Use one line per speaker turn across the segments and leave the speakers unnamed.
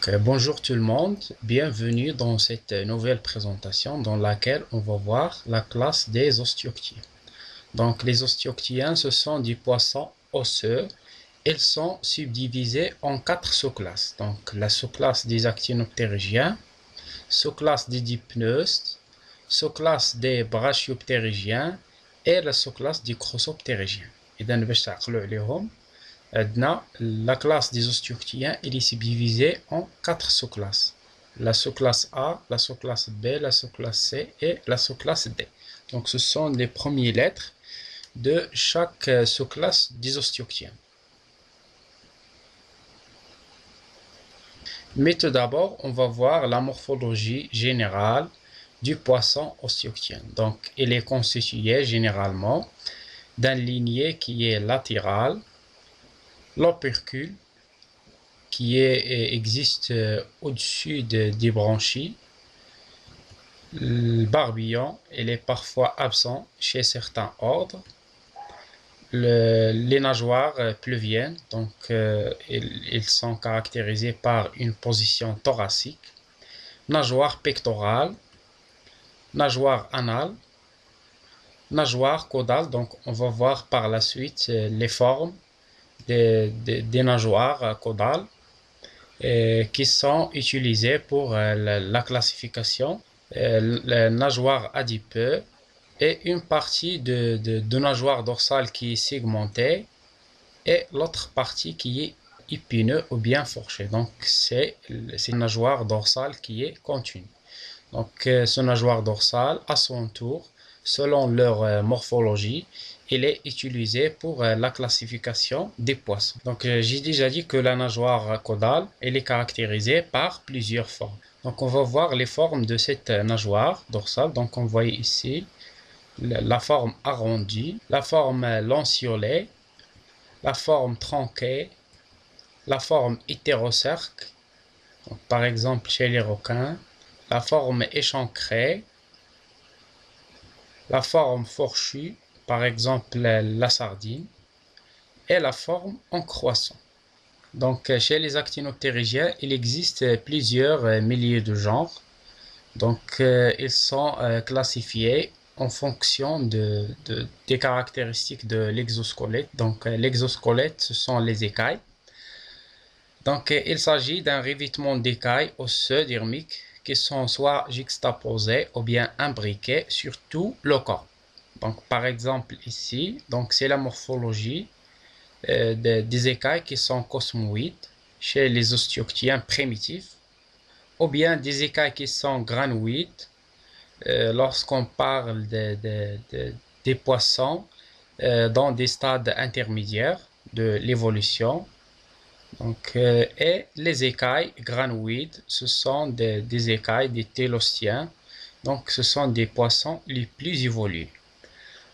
Bonjour tout le monde, bienvenue dans cette nouvelle présentation dans laquelle on va voir la classe des ostéoctiens. Donc les ostéoctiens, ce sont des poissons osseux. Ils sont subdivisés en 4 sous-classes. Donc la sous-classe des actinoptérygiens, sous-classe des dipneustes, sous-classe des brachioptérygiens et la sous-classe des crossoptérygiens. إذا باش تعقلوا عليهم la classe des ostéoctiens est subdivisée en 4 sous-classes. La sous-classe A, la sous-classe B, la sous-classe C et la sous-classe D. Donc ce sont les premières lettres de chaque sous-classe des ostéoctiens. Mais tout d'abord, on va voir la morphologie générale du poisson ostéoctien. Donc il est constitué généralement d'un ligné qui est latéral, l'opercule qui existe au-dessus des branchies. Le barbillon, il est parfois absent chez certains ordres. Les nageoires pluviennes, donc ils sont caractérisés par une position thoracique. Nageoire pectorale, nageoire anale, nageoire caudale. Donc on va voir par la suite les formes des nageoires caudales qui sont utilisées pour la classification. La nageoire adipeux et une partie de nageoire dorsale qui est segmentée et l'autre partie qui est épineux ou bien fourchée. Donc c'est une nageoire dorsale qui est continue. Donc ce nageoire dorsale à son tour, selon leur morphologie, il est utilisé pour la classification des poissons. Donc j'ai déjà dit que la nageoire caudale, elle est caractérisée par plusieurs formes. Donc on va voir les formes de cette nageoire dorsale. Donc on voit ici la forme arrondie, la forme lanceolée, la forme tronquée, la forme hétérocerque, donc par exemple chez les requins, la forme échancrée, la forme fourchue, par exemple la sardine, et la forme en croissant. Donc chez les actinoptérygiens, il existe plusieurs milliers de genres. Donc ils sont classifiés en fonction des caractéristiques de l'exosquelette. Donc l'exosquelette, ce sont les écailles. Donc il s'agit d'un revêtement d'écailles osseux dermiques qui sont soit juxtaposées ou bien imbriquées sur tout le corps. Donc par exemple ici, donc c'est la morphologie des écailles qui sont cosmoïdes chez les ostéoctiens primitifs, ou bien des écailles qui sont granoïdes lorsqu'on parle des poissons dans des stades intermédiaires de l'évolution. Donc, et les écailles granoïdes, ce sont des écailles des télostiens. Donc, ce sont des poissons les plus évolués.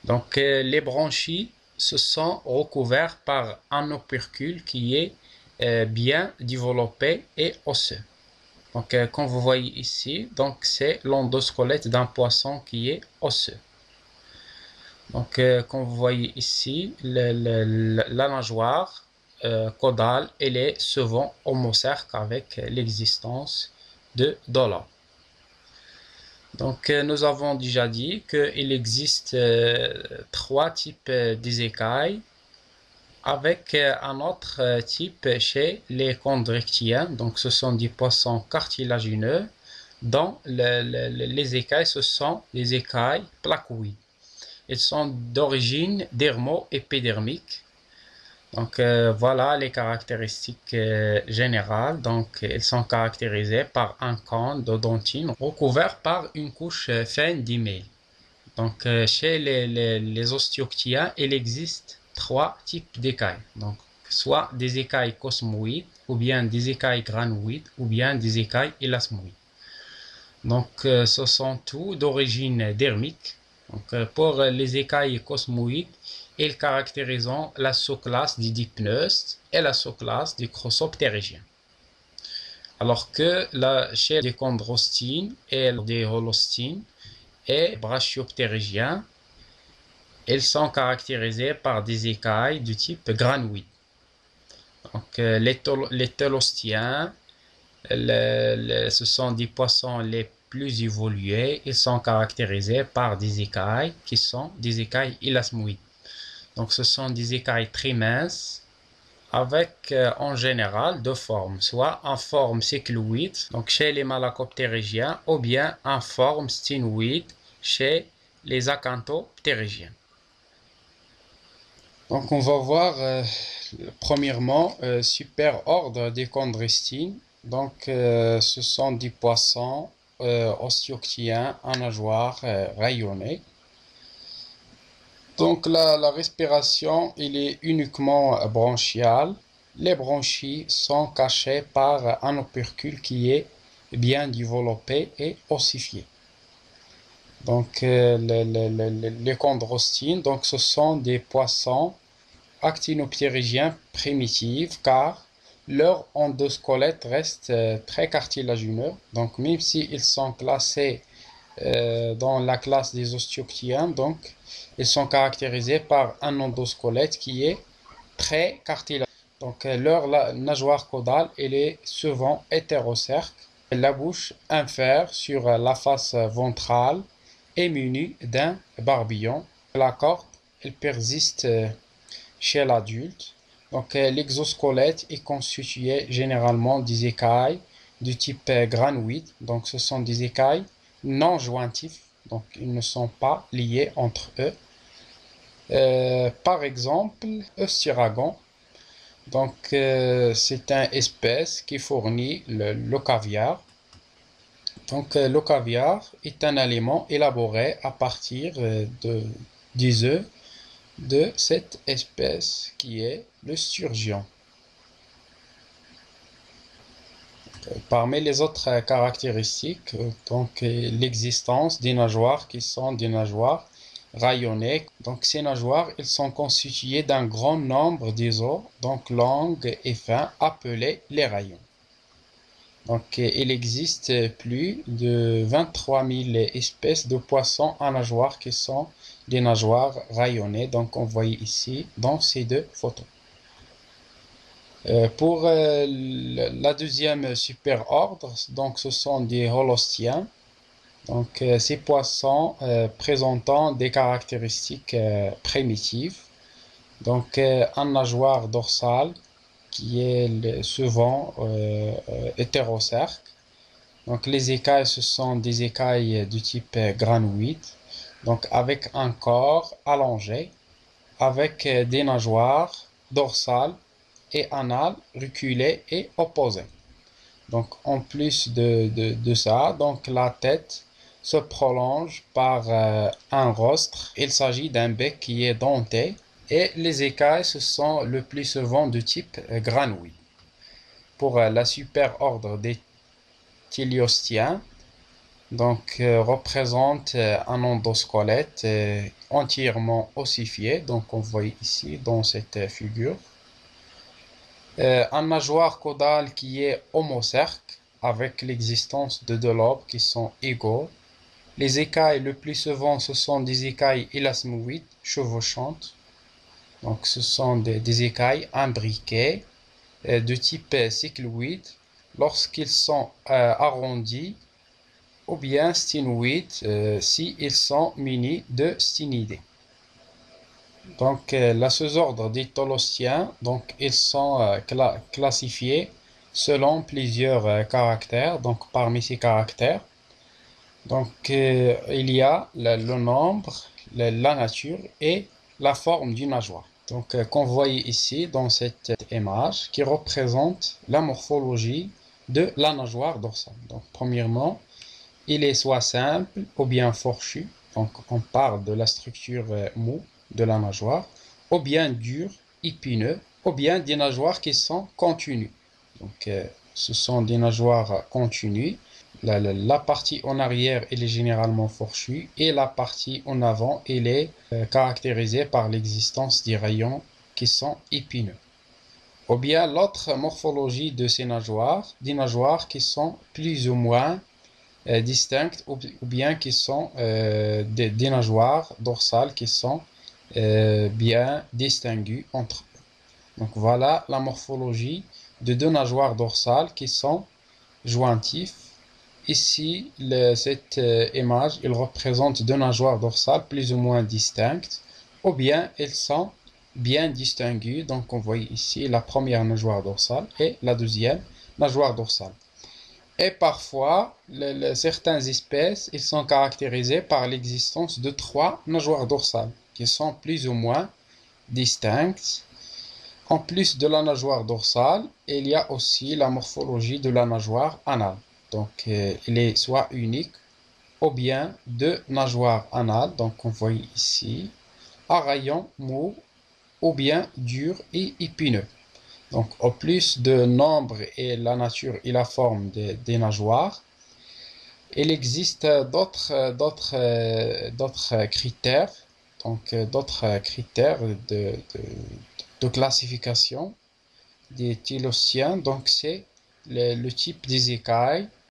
Donc, les branchies se sont recouverts par un opercule qui est bien développé et osseux. Donc, comme vous voyez ici, donc c'est l'endosquelette d'un poisson qui est osseux. Donc, comme vous voyez ici, la nageoire caudale, elle est souvent homocerque avec l'existence de dollar. Donc, nous avons déjà dit qu'il existe 3 types des écailles, avec un autre type chez les chondrichthyens. Donc ce sont des poissons cartilagineux dont les écailles, ce sont les écailles placoïdes. Ils sont d'origine dermo-épidermique. Donc voilà les caractéristiques générales. Donc ils sont caractérisés par un cône d'odontine recouvert par une couche fine d'émail. Donc chez les ostéoctiens, il existe 3 types d'écailles. Donc soit des écailles cosmoïdes, ou bien des écailles granoïdes, ou bien des écailles élasmoïdes. Donc ce sont tous d'origine dermique. Donc pour les écailles cosmoïdes, ils caractérisent la sous-classe des dipneustes et la sous-classe des crossoptérygiens. Alors que chez les chondrostines et les holostines et brachioptérygiens, ils sont caractérisés par des écailles de type granoïde. Donc les télostiens Ce sont des poissons les plus évolués. Ils sont caractérisés par des écailles qui sont des écailles élasmoïdes. Donc ce sont des écailles très minces avec en général deux formes, soit en forme cycloïde, donc chez les malacoptérygiens, ou bien en forme sténoïde chez les acanthoptérygiens. Donc on va voir premièrement superordre des chondrystines. Donc ce sont des poissons osteoctiens à nageoires rayonnées. Donc la respiration, il est uniquement bronchiale. Les bronchies sont cachées par un opercule qui est bien développé et ossifié. Donc les chondrostines, donc ce sont des poissons actinoptérygiens primitifs car leur endosquelette reste très cartilagineux. Donc même s'ils sont classés dans la classe des osteoctiens, donc ils sont caractérisés par un endosquelette qui est très cartilageux. Donc leur nageoire caudale, elle est souvent hétérocerque. La bouche infère sur la face ventrale est munie d'un barbillon. La corne, elle persiste chez l'adulte. Donc l'exosquelette est constitué généralement des écailles du type granoïde. Donc ce sont des écailles non jointifs, donc ils ne sont pas liés entre eux. Par exemple, Eustyragon, donc c'est une espèce qui fournit le caviar. Donc le caviar est un aliment élaboré à partir des œufs de cette espèce qui est le sturgeon. Parmi les autres caractéristiques, donc l'existence des nageoires qui sont des nageoires rayonnées. Donc ces nageoires, elles sont constituées d'un grand nombre d'os, donc longs et fins, appelés les rayons. Donc il existe plus de 23 000 espèces de poissons à nageoires qui sont des nageoires rayonnées. Donc on voit ici dans ces deux photos. Pour la deuxième superordre, donc ce sont des holostiens. Donc ces poissons présentant des caractéristiques primitives. Donc un nageoire dorsale qui est souvent hétérocerque. Donc les écailles, ce sont des écailles du type granoïde. Donc avec un corps allongé, avec des nageoires dorsales et anal reculé et opposé. Donc en plus de ça, donc la tête se prolonge par un rostre. Il s'agit d'un bec qui est denté et les écailles ce sont le plus souvent de type granouille. Pour la superordre des téliostiens, donc représente un endosquelette entièrement ossifié. Donc on voit ici dans cette figure. Un nageoire caudale qui est homocerque avec l'existence de deux lobes qui sont égaux. Les écailles, le plus souvent, ce sont des écailles élasmoïdes chevauchantes. Donc ce sont des écailles imbriquées de type cycloïde lorsqu'ils sont arrondis ou bien sténoïdes s'ils sont munis de sténidés. Donc la sous-ordre des tolostiens, donc ils sont classifiés selon plusieurs caractères. Donc parmi ces caractères, donc il y a le nombre, la nature et la forme du nageoire. Donc qu'on voit ici dans cette image qui représente la morphologie de la nageoire dorsale. Donc premièrement, il est soit simple ou bien fourchu. Donc on parle de la structure mou de la nageoire, ou bien dur, épineux, ou bien des nageoires qui sont continues. Donc ce sont des nageoires continues. La partie en arrière, elle est généralement fourchue et la partie en avant, elle est caractérisée par l'existence des rayons qui sont épineux. Ou bien l'autre morphologie de ces nageoires, des nageoires qui sont plus ou moins distinctes ou bien qui sont des nageoires dorsales qui sont bien distinguées entre eux. Donc voilà la morphologie de deux nageoires dorsales qui sont jointif. Ici, cette image, il représente deux nageoires dorsales plus ou moins distinctes, ou bien elles sont bien distinguées. Donc, on voit ici la première nageoire dorsale et la deuxième nageoire dorsale. Et parfois, certaines espèces, ils sont caractérisées par l'existence de trois nageoires dorsales qui sont plus ou moins distinctes. En plus de la nageoire dorsale, il y a aussi la morphologie de la nageoire anale. Donc, il est soit unique ou bien deux nageoires anales. Donc, on voit ici à rayons mou ou bien dur et épineux. Donc, au plus de nombre et la nature et la forme des nageoires, il existe d'autres critères, donc d'autres critères de classification des tylociens. Donc, c'est le type des écailles,